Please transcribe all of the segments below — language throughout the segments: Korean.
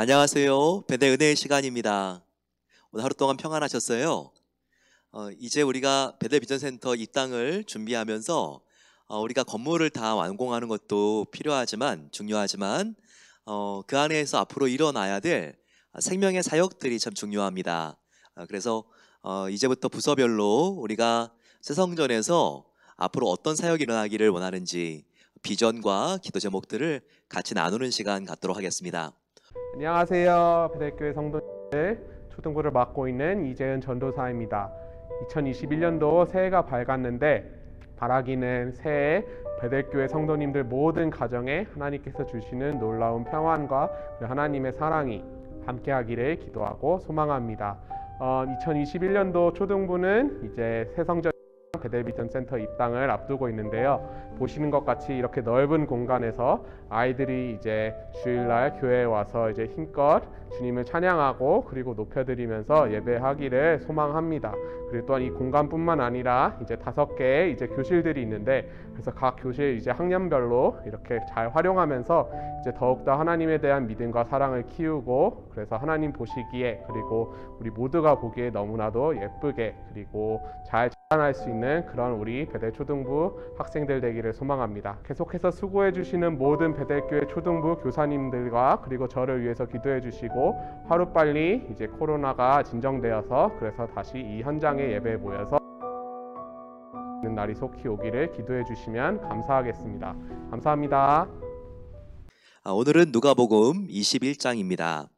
안녕하세요. 배대 은혜의 시간입니다. 오늘 하루 동안 평안하셨어요? 이제 우리가 배대 비전센터 입당을 준비하면서 우리가 건물을 다 완공하는 것도 중요하지만 그 안에서 앞으로 일어나야 될 생명의 사역들이 참 중요합니다. 그래서 이제부터 부서별로 우리가 새성전에서 앞으로 어떤 사역이 일어나기를 원하는지 비전과 기도 제목들을 같이 나누는 시간 갖도록 하겠습니다. 안녕하세요. 배대교회 성도님들, 초등부를 맡고 있는 이재은 전도사입니다. 2021년도 새해가 밝았는데 바라기는 새해 배대교회 성도님들 모든 가정에 하나님께서 주시는 놀라운 평안과 하나님의 사랑이 함께하기를 기도하고 소망합니다. 2021년도 초등부는 이제 새성전 배대비전센터 입당을 앞두고 있는데요. 보시는 것 같이 이렇게 넓은 공간에서 아이들이 이제 주일날 교회에 와서 이제 힘껏 주님을 찬양하고 그리고 높여드리면서 예배하기를 소망합니다. 그리고 또한 이 공간뿐만 아니라 이제 5개의 이제 교실들이 있는데, 그래서 각 교실 이제 학년별로 이렇게 잘 활용하면서 이제 더욱더 하나님에 대한 믿음과 사랑을 키우고, 그래서 하나님 보시기에 그리고 우리 모두가 보기에 너무나도 예쁘게 그리고 잘 자라날 수 있는 그런 우리 배대초등부 학생들 되기를 소망합니다. 계속해서 수고해 주시는 모든 배대교회 초등부 교사님들과 그리고 저를 위해서 기도해 주시고, 하루빨리 이제 코로나가 진정되어서 그래서 다시 이 현장에 예배에 모여서 있는 날이 속히 오기를 기도해 주시면 감사하겠습니다. 감사합니다. 오늘은 누가복음 21장입니다.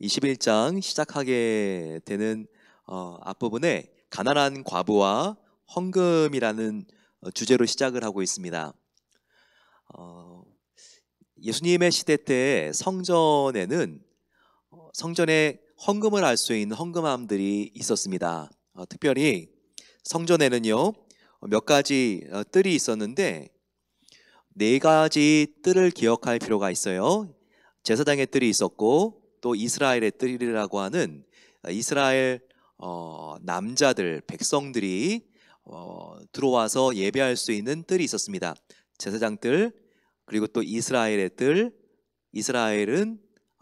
21장 시작하게 되는 앞부분에 가난한 과부와 헌금이라는 주제로 시작을 하고 있습니다. 예수님의 시대 때 성전에 헌금을 할 수 있는 헌금함들이 있었습니다. 특별히 성전에는요 몇 가지 뜰이 있었는데 4가지 뜰을 기억할 필요가 있어요. 제사장의 뜰이 있었고, 또 이스라엘의 뜰이라고 하는 이스라엘 남자들, 백성들이 들어와서 예배할 수 있는 뜰이 있었습니다. 제사장 뜰, 그리고 또 이스라엘의 뜰. 이스라엘은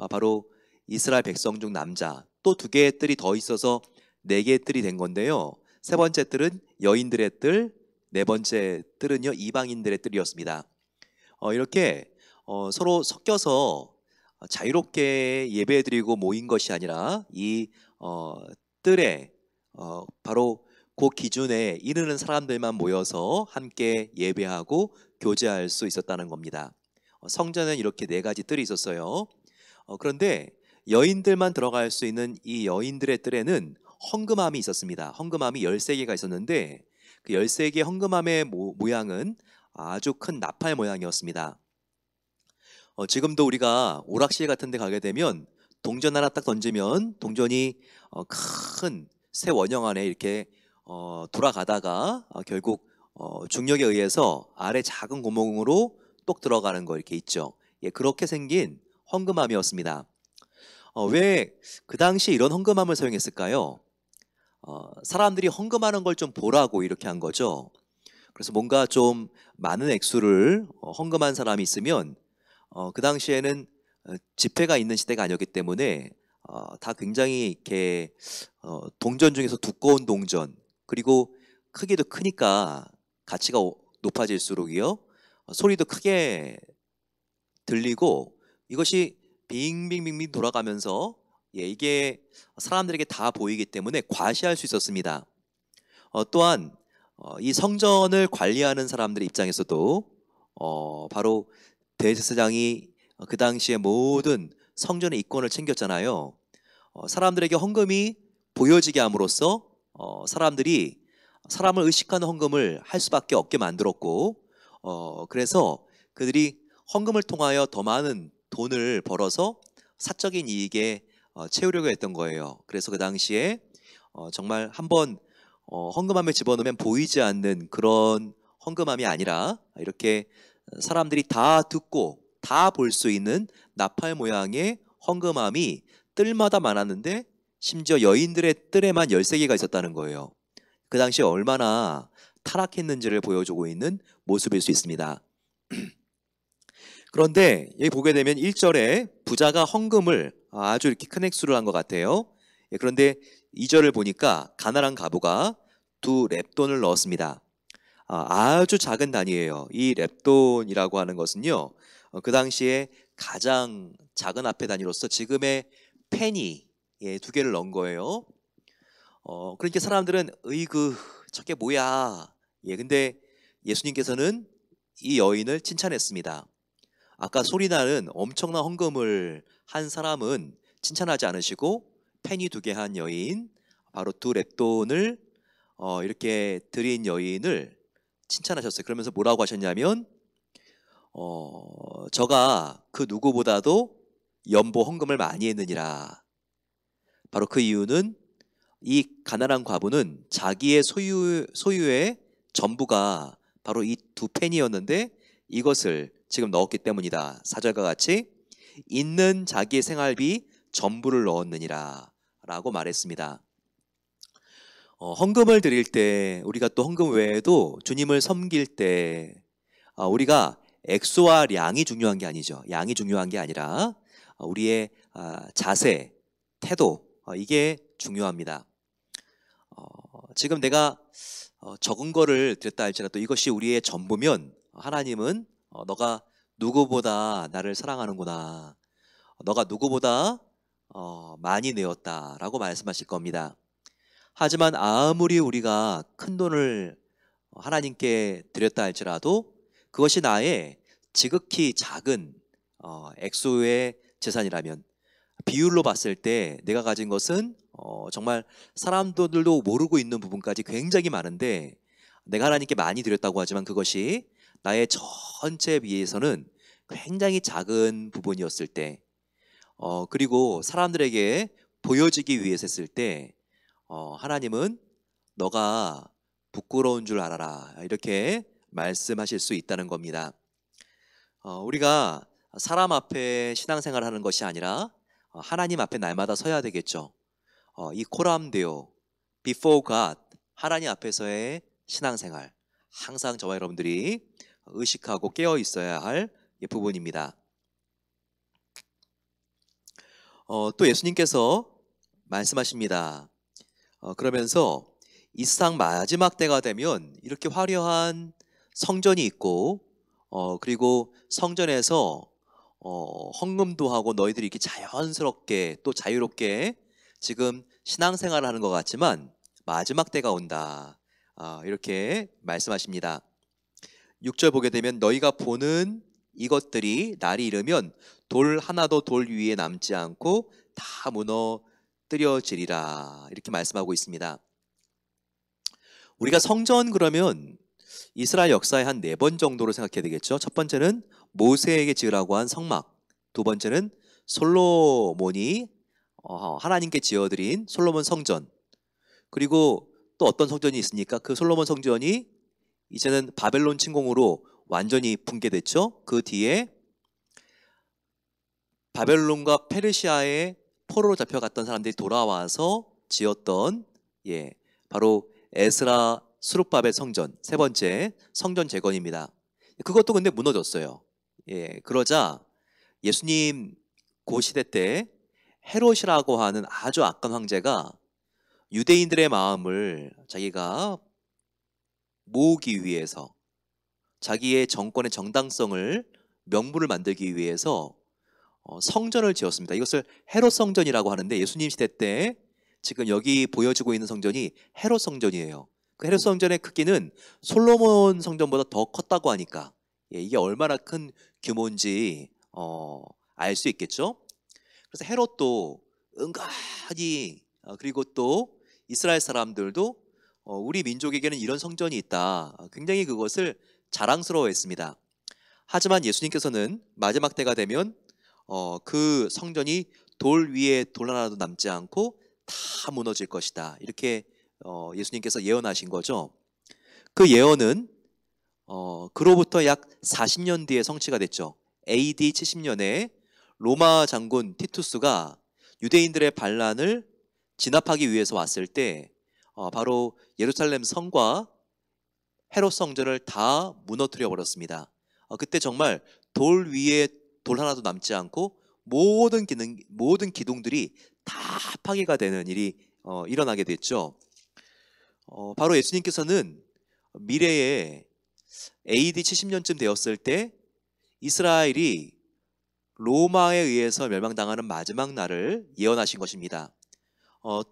바로 이스라엘 백성 중 남자. 또 2개의 뜰이 더 있어서 4개의 뜰이 된 건데요. 3번째 뜰은 여인들의 뜰, 4번째 뜰은요 이방인들의 뜰이었습니다. 이렇게 서로 섞여서 자유롭게 예배드리고 모인 것이 아니라 이 뜰에 바로 그 기준에 이르는 사람들만 모여서 함께 예배하고 교제할 수 있었다는 겁니다. 성전에는 이렇게 4가지 뜰이 있었어요. 그런데 여인들만 들어갈 수 있는 이 여인들의 뜰에는 헌금함이 있었습니다. 헌금함이 13개가 있었는데 그 13개 헌금함의 모양은 아주 큰 나팔 모양이었습니다. 지금도 우리가 오락실 같은 데 가게 되면 동전 하나 딱 던지면 동전이 큰 새 원형 안에 이렇게 돌아가다가 결국 중력에 의해서 아래 작은 구멍으로 똑 들어가는 거 이렇게 있죠. 예, 그렇게 생긴 헌금함이었습니다. 왜 그 당시에 이런 헌금함을 사용했을까요? 사람들이 헌금하는 걸 좀 보라고 이렇게 한 거죠. 그래서 뭔가 좀 많은 액수를 헌금한 사람이 있으면 그 당시에는 지폐가 있는 시대가 아니었기 때문에 다 굉장히 이렇게 동전 중에서 두꺼운 동전, 그리고 크기도 크니까 가치가 높아질수록이요 소리도 크게 들리고 이것이 빙빙빙빙 돌아가면서 이게 사람들에게 다 보이기 때문에 과시할 수 있었습니다. 또한 이 성전을 관리하는 사람들의 입장에서도 바로 대제사장이 그 당시에 모든 성전의 이권을 챙겼잖아요. 사람들에게 헌금이 보여지게 함으로써 사람들이 사람을 의식하는 헌금을 할 수밖에 없게 만들었고, 그래서 그들이 헌금을 통하여 더 많은 돈을 벌어서 사적인 이익에 채우려고 했던 거예요. 그래서 그 당시에 정말 한번 헌금함에 집어넣으면 보이지 않는 그런 헌금함이 아니라 이렇게 사람들이 다 듣고 다 볼 수 있는 나팔 모양의 헌금함이 뜰마다 많았는데 심지어 여인들의 뜰에만 13개가 있었다는 거예요. 그 당시에 얼마나 타락했는지를 보여주고 있는 모습일 수 있습니다. 그런데 여기 보게 되면 1절에 부자가 헌금을 아주 이렇게 큰 액수를 한 것 같아요. 예, 그런데 2절을 보니까 가난한 과부가 2렙돈을 넣었습니다. 아주 작은 단위예요. 이 렙돈이라고 하는 것은요, 그 당시에 가장 작은 화폐 단위로서 지금의 페니, 예, 2개를 넣은 거예요. 그러니까 사람들은 으이그 저게 뭐야? 예, 근데 예수님께서는 이 여인을 칭찬했습니다. 아까 소리나는 엄청난 헌금을 한 사람은 칭찬하지 않으시고 페니 2개 한 여인, 바로 2렙돈을 이렇게 드린 여인을 칭찬하셨어요. 그러면서 뭐라고 하셨냐면 저가 그 누구보다도 연보 헌금을 많이 했느니라. 바로 그 이유는 이 가난한 과부는 자기의 소유의 전부가 바로 이 2페니였는데 이것을 지금 넣었기 때문이다. 4절과 같이 있는 자기의 생활비 전부를 넣었느니라 라고 말했습니다. 헌금을 드릴 때, 우리가 또 헌금 외에도 주님을 섬길 때 우리가 액수와 양이 중요한 게 아니죠. 양이 중요한 게 아니라 우리의 자세, 태도, 이게 중요합니다. 지금 내가 적은 거를 드렸다 할지라도 이것이 우리의 전부면 하나님은 너가 누구보다 나를 사랑하는구나, 너가 누구보다 많이 내었다라고 말씀하실 겁니다. 하지만 아무리 우리가 큰 돈을 하나님께 드렸다 할지라도 그것이 나의 지극히 작은 액수의 재산이라면, 비율로 봤을 때 내가 가진 것은 정말 사람들도 모르고 있는 부분까지 굉장히 많은데, 내가 하나님께 많이 드렸다고 하지만 그것이 나의 전체에 비해서는 굉장히 작은 부분이었을 때, 그리고 사람들에게 보여지기 위해서 했을 때 하나님은 너가 부끄러운 줄 알아라, 이렇게 말씀하실 수 있다는 겁니다. 우리가 사람 앞에 신앙생활을 하는 것이 아니라 하나님 앞에 날마다 서야 되겠죠. 이 코람데오, before God, 하나님 앞에서의 신앙생활, 항상 저와 여러분들이 의식하고 깨어 있어야 할 부분입니다. 또 예수님께서 말씀하십니다. 그러면서 이 세상 마지막 때가 되면 이렇게 화려한 성전이 있고 그리고 성전에서 헌금도 하고 너희들이 이렇게 자연스럽게 또 자유롭게 지금 신앙생활을 하는 것 같지만 마지막 때가 온다, 이렇게 말씀하십니다. 6절 보게 되면 너희가 보는 이것들이 날이 이르면 돌 하나도 돌 위에 남지 않고 다 무너뜨려지리라, 이렇게 말씀하고 있습니다. 우리가 성전 그러면 이스라엘 역사의 한 4번 정도로 생각해야 되겠죠. 첫 번째는 모세에게 지으라고 한 성막, 두 번째는 솔로몬이 하나님께 지어드린 솔로몬 성전, 그리고 또 어떤 성전이 있습니까? 그 솔로몬 성전이 이제는 바벨론 침공으로 완전히 붕괴됐죠. 그 뒤에 바벨론과 페르시아의 포로로 잡혀갔던 사람들이 돌아와서 지었던, 바로 에스라 수룹바벨 성전, 세 번째 성전 재건입니다. 그것도 근데 무너졌어요. 그러자 예수님 그 시대 때 헤롯이라고 하는 아주 악한 황제가 유대인들의 마음을 자기가 모으기 위해서, 자기의 정권의 정당성을, 명분을 만들기 위해서 성전을 지었습니다. 이것을 헤롯 성전이라고 하는데, 예수님 시대 때 지금 여기 보여지고 있는 성전이 헤롯 성전이에요. 그 헤롯 성전의 크기는 솔로몬 성전보다 더 컸다고 하니까 이게 얼마나 큰 규모인지 알 수 있겠죠. 그래서 헤롯도 은근히, 그리고 또 이스라엘 사람들도 우리 민족에게는 이런 성전이 있다, 굉장히 그것을 자랑스러워했습니다. 하지만 예수님께서는 마지막 때가 되면 그 성전이 돌 위에 돌 하나도 남지 않고 다 무너질 것이다, 이렇게 예수님께서 예언하신 거죠. 그 예언은 그로부터 약 40년 뒤에 성취가 됐죠. AD 70년에 로마 장군 티투스가 유대인들의 반란을 진압하기 위해서 왔을 때 바로 예루살렘 성과 헤롯 성전을 다 무너뜨려 버렸습니다. 그때 정말 돌 위에 돌 하나도 남지 않고 모든 기둥들이 다 파괴가 되는 일이 일어나게 됐죠. 바로 예수님께서는 미래에 AD 70년쯤 되었을 때 이스라엘이 로마에 의해서 멸망당하는 마지막 날을 예언하신 것입니다.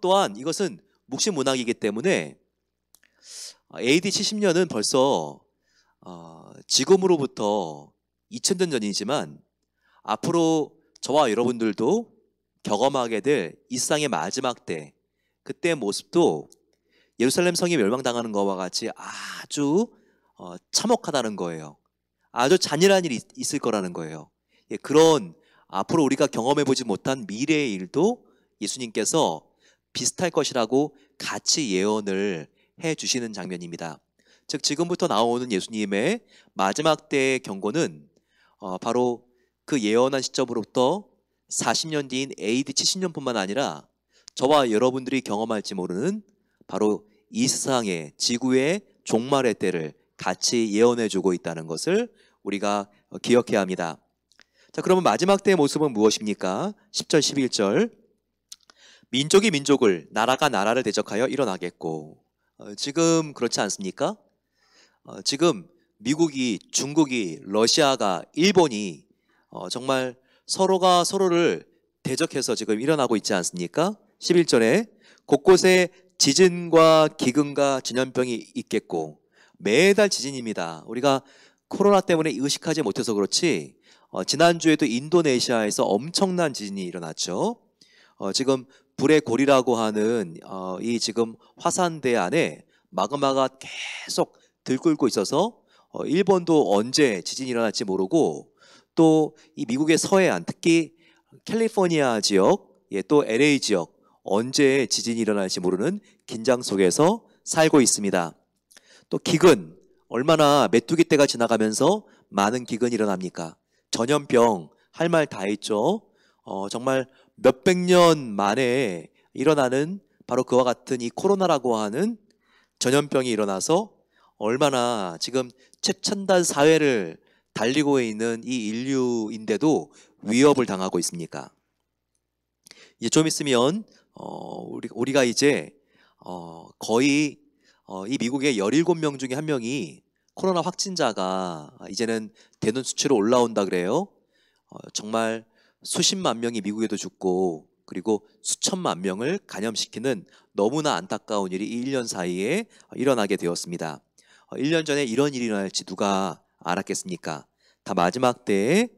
또한 이것은 묵시문학이기 때문에 AD 70년은 벌써 지금으로부터 2000년 전이지만 앞으로 저와 여러분들도 경험하게 될 이상의 마지막 때, 그때의 모습도 예루살렘 성이 멸망당하는 것과 같이 아주 참혹하다는 거예요. 아주 잔인한 일이 있을 거라는 거예요. 그런 앞으로 우리가 경험해보지 못한 미래의 일도 예수님께서 비슷할 것이라고 같이 예언을 해주시는 장면입니다. 즉 지금부터 나오는 예수님의 마지막 때의 경고는 바로 그 예언한 시점으로부터 40년 뒤인 AD 70년뿐만 아니라 저와 여러분들이 경험할지 모르는 바로 이 세상의 지구의 종말의 때를 같이 예언해주고 있다는 것을 우리가 기억해야 합니다. 자, 그러면 마지막 때의 모습은 무엇입니까? 10절 11절 민족이 민족을, 나라가 나라를 대적하여 일어나겠고, 지금 그렇지 않습니까? 지금 미국이, 중국이, 러시아가, 일본이 정말 서로가 서로를 대적해서 지금 일어나고 있지 않습니까? 11절에 곳곳에 지진과 기근과 전염병이 있겠고, 매달 지진입니다. 우리가 코로나 때문에 의식하지 못해서 그렇지 지난주에도 인도네시아에서 엄청난 지진이 일어났죠. 지금 불의 골이라고 하는 이 지금 화산대 안에 마그마가 계속 들끓고 있어서 일본도 언제 지진이 일어날지 모르고, 또 이 미국의 서해안, 특히 캘리포니아 지역, 또 LA 지역 언제 지진이 일어날지 모르는 긴장 속에서 살고 있습니다. 또 기근, 얼마나 메뚜기 때가 지나가면서 많은 기근이 일어납니까? 전염병, 할 말 다 했죠. 정말 몇백 년 만에 일어나는 바로 그와 같은 이 코로나라고 하는 전염병이 일어나서 얼마나 지금 최첨단 사회를 달리고 있는 이 인류인데도 위협을 당하고 있습니까? 이제 좀 있으면 우리가 이제 거의 이 미국의 17명 중에 한 명이 코로나 확진자가 이제는 되는 수치로 올라온다 그래요. 정말 수십만 명이 미국에도 죽고, 그리고 수천만 명을 감염시키는 너무나 안타까운 일이 이 1년 사이에 일어나게 되었습니다. 1년 전에 이런 일이 일어날지 누가 알았겠습니까? 다 마지막 때의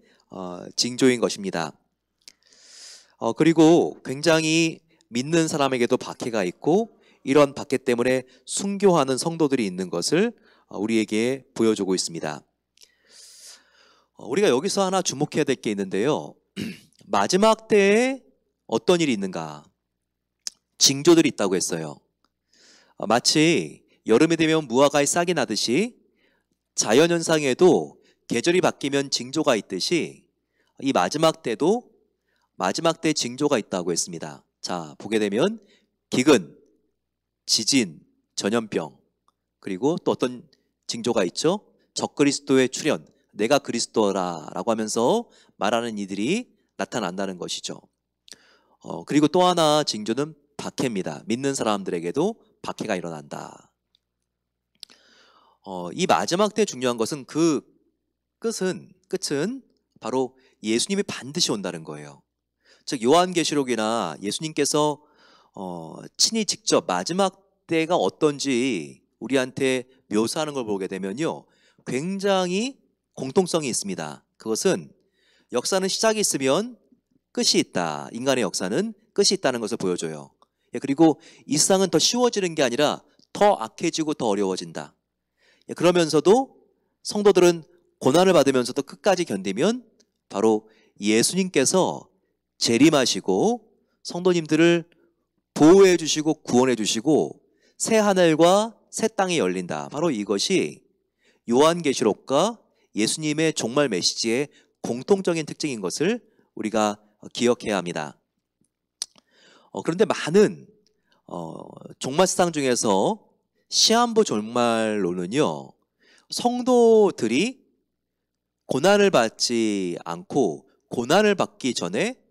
징조인 것입니다. 그리고 굉장히 믿는 사람에게도 박해가 있고, 이런 박해 때문에 순교하는 성도들이 있는 것을 우리에게 보여주고 있습니다. 우리가 여기서 하나 주목해야 될 게 있는데요. 마지막 때에 어떤 일이 있는가? 징조들이 있다고 했어요. 마치 여름이 되면 무화과에 싹이 나듯이 자연현상에도 계절이 바뀌면 징조가 있듯이 이 마지막 때도 마지막 때 징조가 있다고 했습니다. 자, 보게 되면 기근, 지진, 전염병, 그리고 또 어떤 징조가 있죠? 적그리스도의 출현, 내가 그리스도라 라고 하면서 말하는 이들이 나타난다는 것이죠. 그리고 또 하나 징조는 박해입니다. 믿는 사람들에게도 박해가 일어난다. 이 마지막 때 중요한 것은 그 끝은 바로 예수님이 반드시 온다는 거예요. 즉 요한계시록이나 예수님께서 친히 직접 마지막 때가 어떤지 우리한테 묘사하는 걸 보게 되면요, 굉장히 공통성이 있습니다. 그것은 역사는 시작이 있으면 끝이 있다. 인간의 역사는 끝이 있다는 것을 보여줘요. 그리고 이 세상은 더 쉬워지는 게 아니라 더 악해지고 더 어려워진다. 그러면서도 성도들은 고난을 받으면서도 끝까지 견디면 바로 예수님께서 재림하시고 성도님들을 보호해 주시고 구원해 주시고 새 하늘과 새 땅이 열린다. 바로 이것이 요한계시록과 예수님의 종말 메시지의 공통적인 특징인 것을 우리가 기억해야 합니다. 그런데 많은 종말상 중에서 시한부 종말론은요, 성도들이 고난을 받지 않고 고난을 받기 전에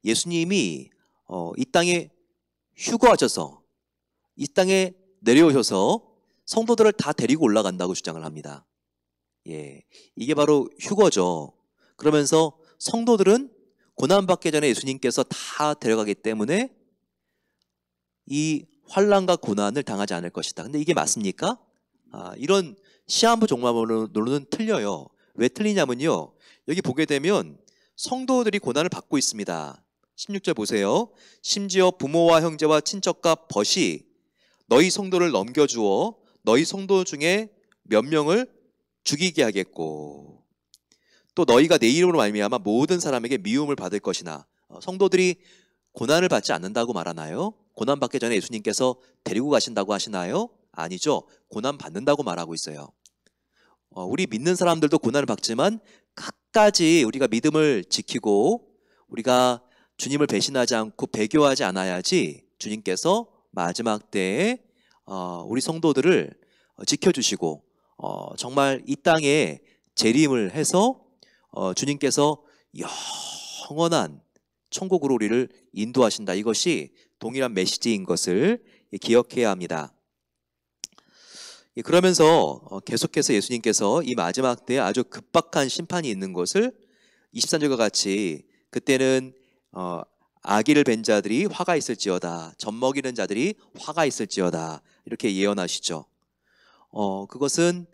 예수님이 이 땅에 휴거하셔서 이 땅에 내려오셔서 성도들을 다 데리고 올라간다고 주장을 합니다. 예, 이게 바로 휴거죠. 그러면서 성도들은 고난받기 전에 예수님께서 다 데려가기 때문에 이 환난과 고난을 당하지 않을 것이다. 근데 이게 맞습니까? 이런 시한부 종말론은 틀려요. 왜 틀리냐면요, 여기 보게 되면 성도들이 고난을 받고 있습니다. 16절 보세요. 심지어 부모와 형제와 친척과 벗이 너희 성도를 넘겨주어 너희 성도 중에 몇 명을 죽이게 하겠고 또 너희가 내 이름으로 말미암아 모든 사람에게 미움을 받을 것이나. 성도들이 고난을 받지 않는다고 말하나요? 고난 받기 전에 예수님께서 데리고 가신다고 하시나요? 아니죠. 고난 받는다고 말하고 있어요. 우리 믿는 사람들도 고난을 받지만 끝까지 우리가 믿음을 지키고 우리가 주님을 배신하지 않고 배교하지 않아야지 주님께서 마지막 때에 우리 성도들을 지켜주시고 정말 이 땅에 재림을 해서 주님께서 영원한 천국으로 우리를 인도하신다. 이것이 동일한 메시지인 것을 기억해야 합니다. 그러면서 계속해서 예수님께서 이 마지막 때에 아주 급박한 심판이 있는 것을 23절과 같이 그때는 아기를 뵌 자들이 화가 있을지어다, 젖 먹이는 자들이 화가 있을지어다, 이렇게 예언하시죠. 그것은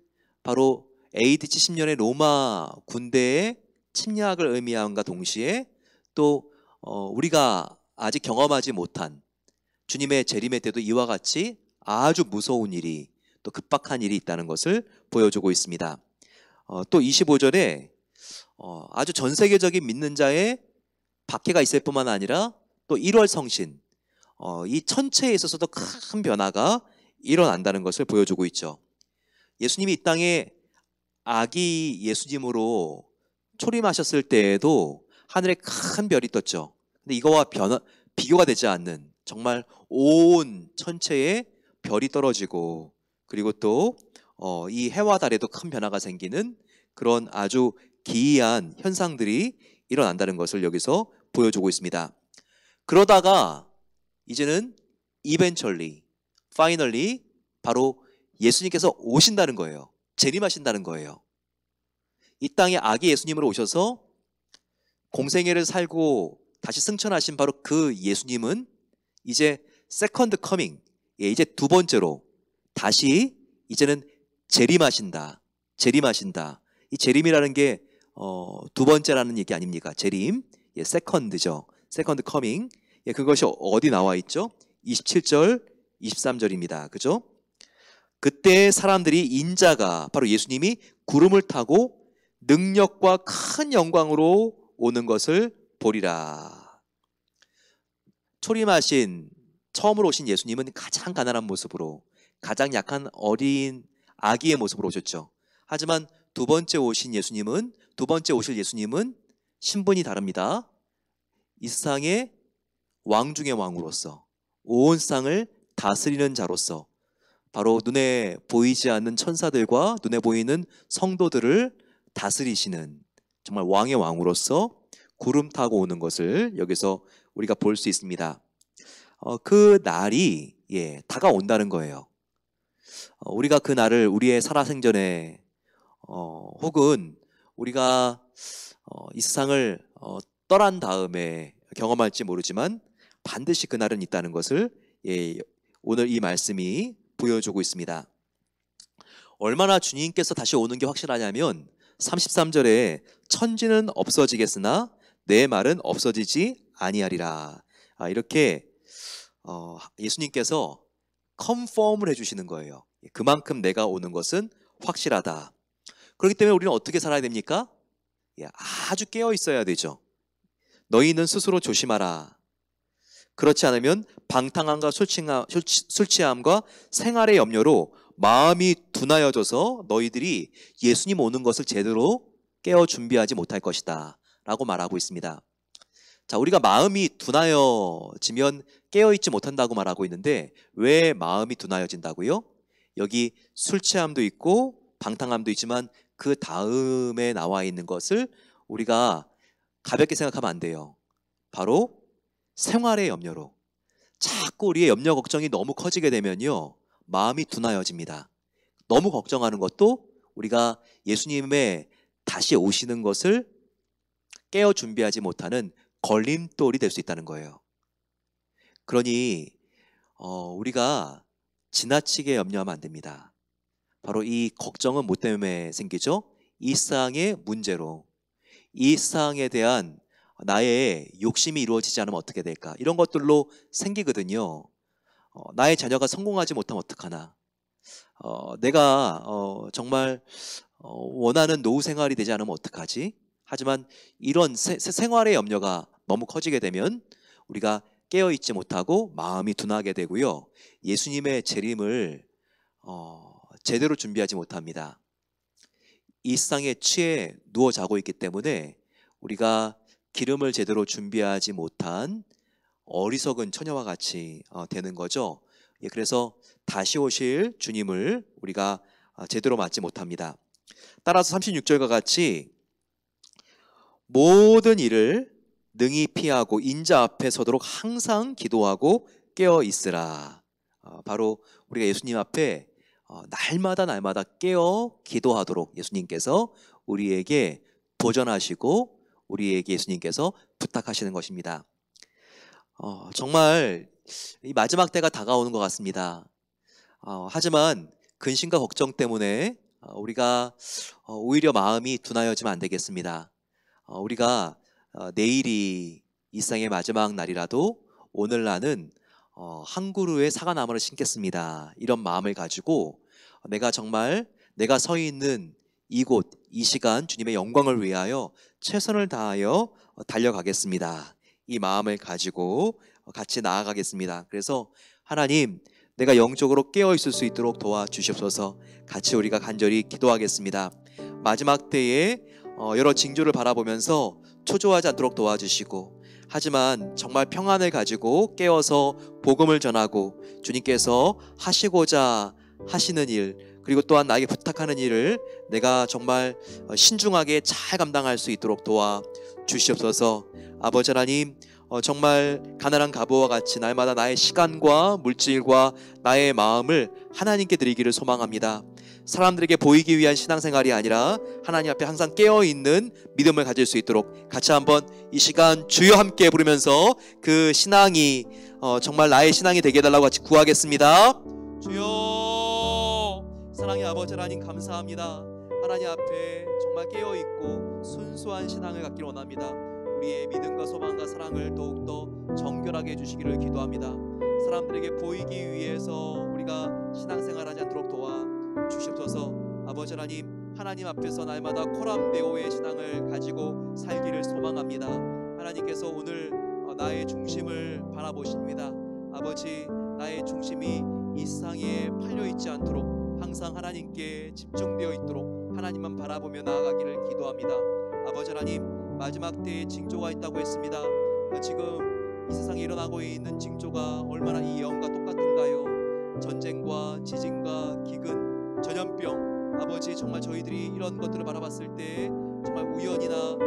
바로 AD 70년의 로마 군대의 침략을 의미함과 동시에 또 우리가 아직 경험하지 못한 주님의 재림의 때도 이와 같이 아주 무서운 일이, 또 급박한 일이 있다는 것을 보여주고 있습니다. 또 25절에 아주 전 세계적인 믿는 자의 박해가 있을 뿐만 아니라 또 1월 성신, 이 천체에 있어서도 큰 변화가 일어난다는 것을 보여주고 있죠. 예수님이 이 땅에 아기 예수님으로 초림하셨을 때에도 하늘에 큰 별이 떴죠. 근데 이거와 비교가 되지 않는 정말 온 천체에 별이 떨어지고 그리고 또 이 해와 달에도 큰 변화가 생기는 그런 아주 기이한 현상들이 일어난다는 것을 여기서 보여주고 있습니다. 그러다가 이제는 eventually, finally 바로 예수님께서 오신다는 거예요. 재림하신다는 거예요. 이 땅에 아기 예수님으로 오셔서 공생애를 살고 다시 승천하신 바로 그 예수님은 이제 세컨드 커밍, 이제 두 번째로 다시 이제는 재림하신다. 이 재림이라는 게 두 번째라는 얘기 아닙니까? 재림, 세컨드죠. 세컨드 커밍. 그것이 어디 나와 있죠? 27절, 23절입니다. 그죠? 그때 사람들이 인자가 바로 예수님이 구름을 타고 능력과 큰 영광으로 오는 것을 보리라. 초림하신 처음으로 오신 예수님은 가장 가난한 모습으로, 가장 약한 어린 아기의 모습으로 오셨죠. 하지만 두 번째 오실 예수님은 신분이 다릅니다. 이 세상의 왕 중의 왕으로서, 온 세상을 다스리는 자로서, 바로 눈에 보이지 않는 천사들과 눈에 보이는 성도들을 다스리시는 정말 왕의 왕으로서 구름 타고 오는 것을 여기서 우리가 볼 수 있습니다. 그 날이 다가온다는 거예요. 우리가 그 날을 우리의 살아생전에 혹은 우리가 이 세상을 떠난 다음에 경험할지 모르지만 반드시 그 날은 있다는 것을 오늘 이 말씀이 보여주고 있습니다. 얼마나 주님께서 다시 오는 게 확실하냐면 33절에 천지는 없어지겠으나 내 말은 없어지지 아니하리라. 이렇게 예수님께서 컨펌을 해주시는 거예요. 그만큼 내가 오는 것은 확실하다. 그렇기 때문에 우리는 어떻게 살아야 됩니까? 아주 깨어 있어야 되죠. 너희는 스스로 조심하라. 그렇지 않으면 방탕함과 술 취함과 생활의 염려로 마음이 둔하여져서 너희들이 예수님 오는 것을 제대로 깨어 준비하지 못할 것이다 라고 말하고 있습니다. 자, 우리가 마음이 둔하여지면 깨어있지 못한다고 말하고 있는데 왜 마음이 둔하여진다고요? 여기 술 취함도 있고 방탕함도 있지만 그 다음에 나와 있는 것을 우리가 가볍게 생각하면 안 돼요. 바로 생활의 염려로. 자꾸 우리의 염려 걱정이 너무 커지게 되면요, 마음이 둔하여집니다. 너무 걱정하는 것도 우리가 예수님의 다시 오시는 것을 깨어 준비하지 못하는 걸림돌이 될 수 있다는 거예요. 그러니 우리가 지나치게 염려하면 안 됩니다. 바로 이 걱정은 뭐 때문에 생기죠? 일상의 문제로, 일상에 대한 나의 욕심이 이루어지지 않으면 어떻게 될까? 이런 것들로 생기거든요. 나의 자녀가 성공하지 못하면 어떡하나? 내가 정말 원하는 노후 생활이 되지 않으면 어떡하지? 하지만 이런 생활의 염려가 너무 커지게 되면 우리가 깨어있지 못하고 마음이 둔하게 되고요, 예수님의 재림을 제대로 준비하지 못합니다. 일상에 취해 누워 자고 있기 때문에 우리가 기름을 제대로 준비하지 못한 어리석은 처녀와 같이 되는 거죠. 그래서 다시 오실 주님을 우리가 제대로 맞지 못합니다. 따라서 36절과 같이 모든 일을 능히 피하고 인자 앞에 서도록 항상 기도하고 깨어 있으라. 바로 우리가 예수님 앞에 날마다 깨어 기도하도록 예수님께서 우리에게 도전하시고 우리에게 예수님께서 부탁하시는 것입니다. 정말 이 마지막 때가 다가오는 것 같습니다. 하지만 근심과 걱정 때문에 우리가 오히려 마음이 둔하여지면 안 되겠습니다. 우리가 내일이 일상의 마지막 날이라도 오늘 나는 한 그루의 사과나무를 심겠습니다. 이런 마음을 가지고 내가 서 있는 이곳, 이 시간 주님의 영광을 위하여 최선을 다하여 달려가겠습니다. 이 마음을 가지고 같이 나아가겠습니다. 그래서 하나님, 내가 영적으로 깨어 있을 수 있도록 도와주시옵소서. 같이 우리가 간절히 기도하겠습니다. 마지막 때에 여러 징조를 바라보면서 초조하지 않도록 도와주시고, 하지만 정말 평안을 가지고 깨어서 복음을 전하고 주님께서 하시고자 하시는 일, 그리고 또한 나에게 부탁하는 일을 내가 정말 신중하게 잘 감당할 수 있도록 도와주시옵소서. 아버지 하나님, 정말 가난한 가부와 같이 날마다 나의 시간과 물질과 나의 마음을 하나님께 드리기를 소망합니다. 사람들에게 보이기 위한 신앙생활이 아니라 하나님 앞에 항상 깨어있는 믿음을 가질 수 있도록 같이 한번 이 시간 주여 함께 부르면서 그 신앙이 정말 나의 신앙이 되게 해달라고 같이 구하겠습니다. 주여, 사랑의 아버지 하나님 감사합니다. 하나님 앞에 정말 깨어있고 순수한 신앙을 갖기를 원합니다. 우리의 믿음과 소망과 사랑을 더욱더 정결하게 해주시기를 기도합니다. 사람들에게 보이기 위해서 우리가 신앙생활하지 않도록 도와주시옵소서. 아버지 하나님 앞에서 날마다 코람데오의 신앙을 가지고 살기를 소망합니다. 하나님께서 오늘 나의 중심을 바라보십니다. 아버지, 나의 중심이 이 세상에 팔려있지 않도록 항상 하나님께 집중되어 있도록 하나님만 바라보며 나아가기를 기도합니다. 아버지 하나님, 마지막 때에 징조가 있다고 했습니다. 지금 이 세상에 일어나고 있는 징조가 얼마나 이 예언과 똑같은가요? 전쟁과 지진과 기근, 전염병, 아버지 정말 저희들이 이런 것들을 바라봤을 때 정말 우연이나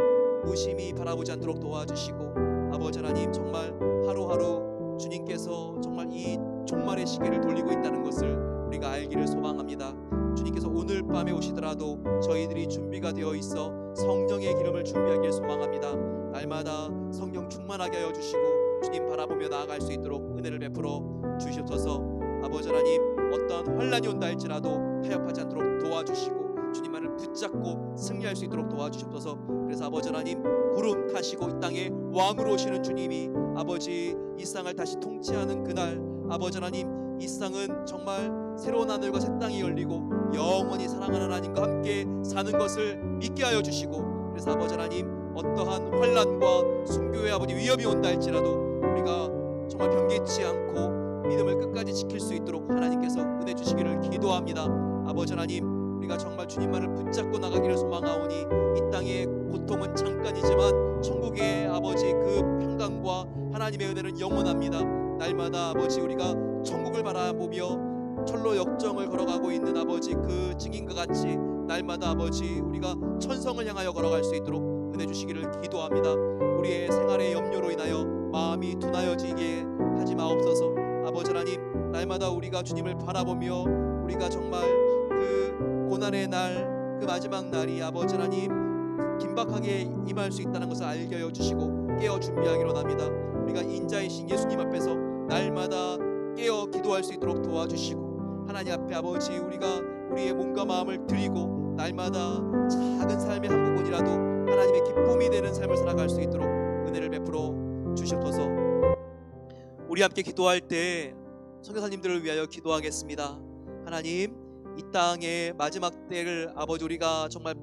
무심히 바라보지 않도록 도와주시고, 아버지 하나님 정말 하루하루 주님께서 정말 이 종말의 시계를 돌리고 있다는 것을 우리가 알기를 소망합니다. 주님께서 오늘 밤에 오시더라도 저희들이 준비가 되어 있어 성령의 기름을 준비하길 소망합니다. 날마다 성령 충만하게 하여 주시고 주님 바라보며 나아갈 수 있도록 은혜를 베풀어 주시옵소서. 아버지 하나님, 어떠한 환난이 온다 할지라도 타협하지 않도록 도와주시고 주님만을 붙잡고 승리할 수 있도록 도와주시옵소서. 그래서 아버지 하나님, 구름 타시고 이 땅에 왕으로 오시는 주님이 아버지 이 땅을 다시 통치하는 그날, 아버지 하나님, 이 땅은 정말 새로운 하늘과 새 땅이 열리고 영원히 사랑하는 하나님과 함께 사는 것을 믿게 하여 주시고, 그래서 아버지 하나님, 어떠한 환난과 순교의 아버지 위협이 온다 할지라도 우리가 정말 변개치 않고 믿음을 끝까지 지킬 수 있도록 하나님께서 은혜 주시기를 기도합니다. 아버지 하나님, 우리가 정말 주님만을 붙잡고 나가기를 소망하오니 이 땅의 고통은 잠깐이지만 천국의 아버지 그 평강과 하나님의 은혜는 영원합니다. 날마다 아버지 우리가 천국을 바라보며 철로 역정을 걸어가고 있는 아버지 그 증인과 같이 날마다 아버지 우리가 천성을 향하여 걸어갈 수 있도록 은혜 주시기를 기도합니다. 우리의 생활의 염려로 인하여 마음이 둔하여지게 하지 마옵소서. 아버지 하나님, 날마다 우리가 주님을 바라보며 우리가 정말 그 고난의 날, 그 마지막 날이 아버지 하나님 긴박하게 임할 수 있다는 것을 알게 하여 주시고 깨어 준비하기로 합니다. 우리가 인자이신 예수님 앞에서 날마다 깨어 기도할 수 있도록 도와주시고, 하나님 앞에 아버지 우리가 우리의 몸과 마음을 드리고 날마다 작은 삶의 한 부분이라도 하나님의 기쁨이 되는 삶을 살아갈 수 있도록 은혜를 베풀어 주시옵소서. 우리 함께 기도할 때 선교사님들을 위하여 기도하겠습니다. 하나님, 이 땅의 마지막 때를 아버지 우리가 정말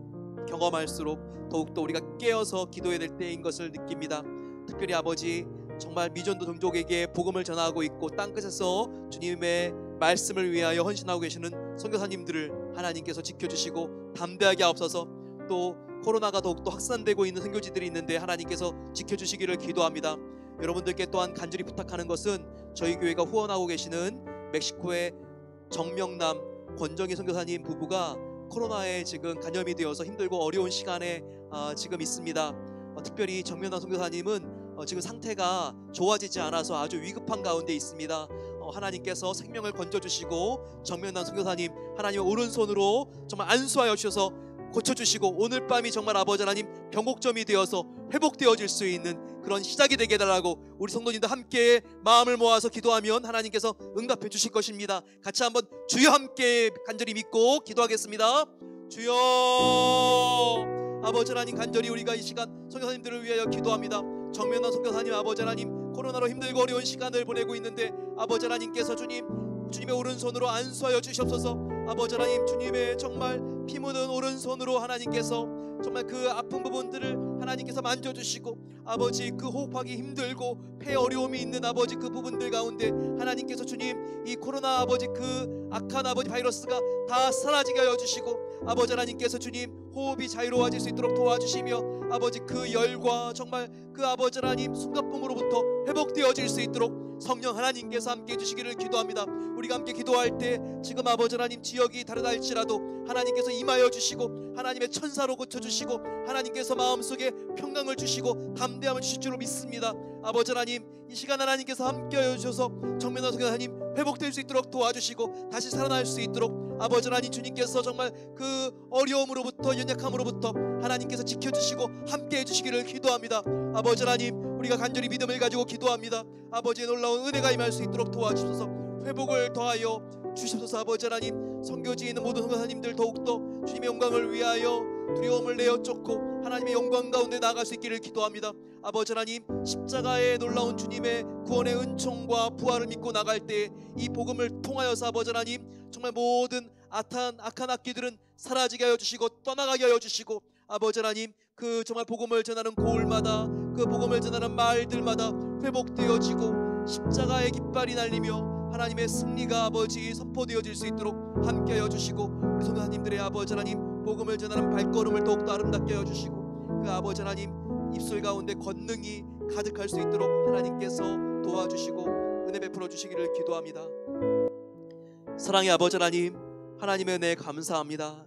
경험할수록 더욱더 우리가 깨어서 기도해야 될 때인 것을 느낍니다. 특별히 아버지 정말 미전도 동족에게 복음을 전하고 있고 땅끝에서 주님의 말씀을 위하여 헌신하고 계시는 선교사님들을 하나님께서 지켜주시고 담대하게 하옵소서. 또 코로나가 더욱더 확산되고 있는 선교지들이 있는데 하나님께서 지켜주시기를 기도합니다. 여러분들께 또한 간절히 부탁하는 것은 저희 교회가 후원하고 계시는 멕시코의 정명남 권정희 선교사님 부부가 코로나에 지금 간염이 되어서 힘들고 어려운 시간에 지금 있습니다. 특별히 정명남 선교사님은 지금 상태가 좋아지지 않아서 아주 위급한 가운데 있습니다. 하나님께서 생명을 건져주시고 정명남 선교사님 하나님의 오른손으로 정말 안수하여 주셔서 고쳐주시고 오늘 밤이 정말 아버지 하나님 병곡점이 되어서 회복되어질 수 있는 그런 시작이 되게 해달라고 우리 성도님들 함께 마음을 모아서 기도하면 하나님께서 응답해 주실 것입니다. 같이 한번 주여 함께 간절히 믿고 기도하겠습니다. 주여, 아버지 하나님 간절히 우리가 이 시간 선교사님들을 위하여 기도합니다. 정면한 선교사님 아버지 하나님 코로나로 힘들고 어려운 시간을 보내고 있는데 아버지 하나님께서 주님의 오른손으로 안수하여 주시옵소서. 아버지 하나님 주님의 정말 피 묻은 오른손으로 하나님께서 정말 그 아픈 부분들을 하나님께서 만져주시고 아버지 그 호흡하기 힘들고 폐 어려움이 있는 아버지 그 부분들 가운데 하나님께서 주님 이 코로나 아버지 그 악한 아버지 바이러스가 다 사라지게 하여 주시고 아버지 하나님께서 주님 호흡이 자유로워질 수 있도록 도와주시며 아버지 그 열과 정말 그 아버지 하나님 숨가쁨으로부터 회복되어질 수 있도록 성령 하나님께서 함께 해주시기를 기도합니다. 우리가 함께 기도할 때 지금 아버지 하나님 지역이 다르다 할지라도 하나님께서 임하여 주시고 하나님의 천사로 고쳐주시고 하나님께서 마음속에 평강을 주시고 담대함을 주실 줄로 믿습니다. 아버지 하나님 이 시간 하나님께서 함께하여 주셔서 정면한 선교사님 회복될 수 있도록 도와주시고 다시 살아날 수 있도록 아버지 하나님 주님께서 정말 그 어려움으로부터 연약함으로부터 하나님께서 지켜주시고 함께해 주시기를 기도합니다. 아버지 하나님 우리가 간절히 믿음을 가지고 기도합니다. 아버지의 놀라운 은혜가 임할 수 있도록 도와주셔서 회복을 더하여 주시옵소서. 아버지 하나님 선교지에 있는 모든 선교사님들 더욱더 주님의 영광을 위하여 두려움을 내어 쫓고 하나님의 영광 가운데 나아갈 수 있기를 기도합니다. 아버지 하나님 십자가의 놀라운 주님의 구원의 은총과 부활을 믿고 나갈 때 이 복음을 통하여서 아버지 하나님 정말 모든 악한 악기들은 사라지게 하여 주시고 떠나가게 하여 주시고 아버지 하나님 그 정말 복음을 전하는 고을마다 그 복음을 전하는 마을들마다 회복되어지고 십자가의 깃발이 날리며 하나님의 승리가 아버지 선포되어질 수 있도록 함께하여 주시고 우리 선교사님들의 아버지 하나님 복음을 전하는 발걸음을 더욱더 아름답게 하여 주시고 그 아버지 하나님 입술 가운데 권능이 가득할 수 있도록 하나님께서 도와주시고 은혜 베풀어 주시기를 기도합니다. 사랑의 아버지 하나님 하나님의 은혜 감사합니다.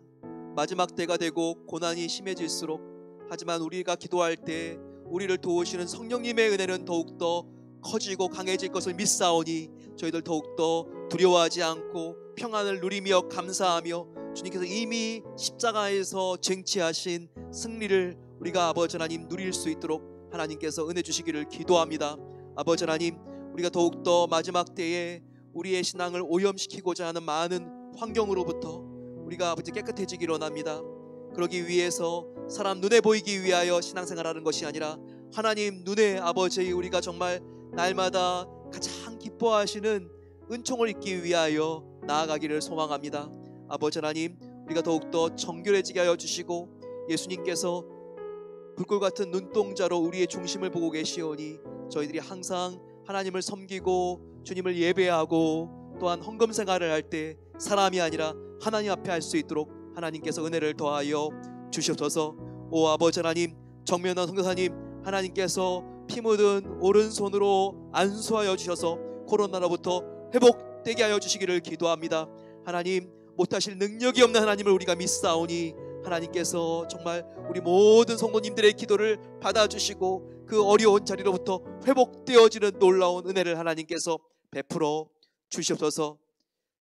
마지막 때가 되고 고난이 심해질수록 하지만 우리가 기도할 때 우리를 도우시는 성령님의 은혜는 더욱더 커지고 강해질 것을 믿사오니 저희들 더욱더 두려워하지 않고 평안을 누리며 감사하며 주님께서 이미 십자가에서 쟁취하신 승리를 우리가 아버지 하나님 누릴 수 있도록 하나님께서 은혜 주시기를 기도합니다. 아버지 하나님 우리가 더욱더 마지막 때에 우리의 신앙을 오염시키고자 하는 많은 환경으로부터 우리가 아버지 깨끗해지기를 원합니다. 그러기 위해서 사람 눈에 보이기 위하여 신앙생활하는 것이 아니라 하나님 눈에 아버지 우리가 정말 날마다 가장 기뻐하시는 은총을 입기 위하여 나아가기를 소망합니다. 아버지 하나님 우리가 더욱더 정결해지게 하여 주시고 예수님께서 불꽃 같은 눈동자로 우리의 중심을 보고 계시오니 저희들이 항상 하나님을 섬기고 주님을 예배하고 또한 헌금 생활을 할 때 사람이 아니라 하나님 앞에 할 수 있도록 하나님께서 은혜를 더하여 주시옵소서. 오 아버지 하나님 정면한 선교사님 하나님께서 피 묻은 오른손으로 안수하여 주셔서 코로나로부터 회복되게 하여 주시기를 기도합니다. 하나님 못하실 능력이 없는 하나님을 우리가 믿사오니 하나님께서 정말 우리 모든 성도님들의 기도를 받아주시고 그 어려운 자리로부터 회복되어지는 놀라운 은혜를 하나님께서 베풀어 주시옵소서.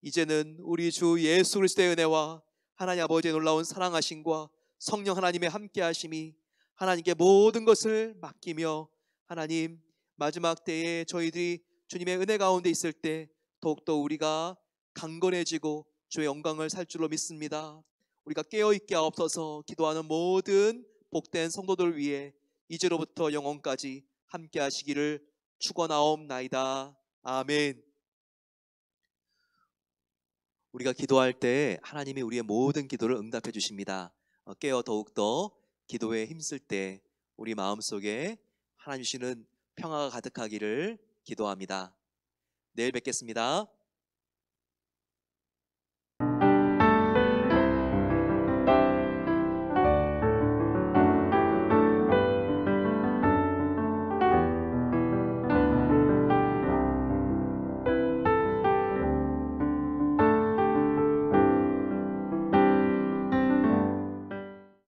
이제는 우리 주 예수 그리스도의 은혜와 하나님 아버지의 놀라운 사랑하심과 성령 하나님의 함께하심이 하나님께 모든 것을 맡기며 하나님 마지막 때에 저희들이 주님의 은혜 가운데 있을 때 더욱더 우리가 강건해지고 주의 영광을 살 줄로 믿습니다. 우리가 깨어있게 하옵소서. 기도하는 모든 복된 성도들 위해 이제로부터 영원까지 함께 하시기를 축원하옵나이다. 아멘. 우리가 기도할 때 하나님이 우리의 모든 기도를 응답해 주십니다. 깨어 더욱더 기도에 힘쓸 때 우리 마음속에 하나님 주시는 평화가 가득하기를 기도합니다. 내일 뵙겠습니다.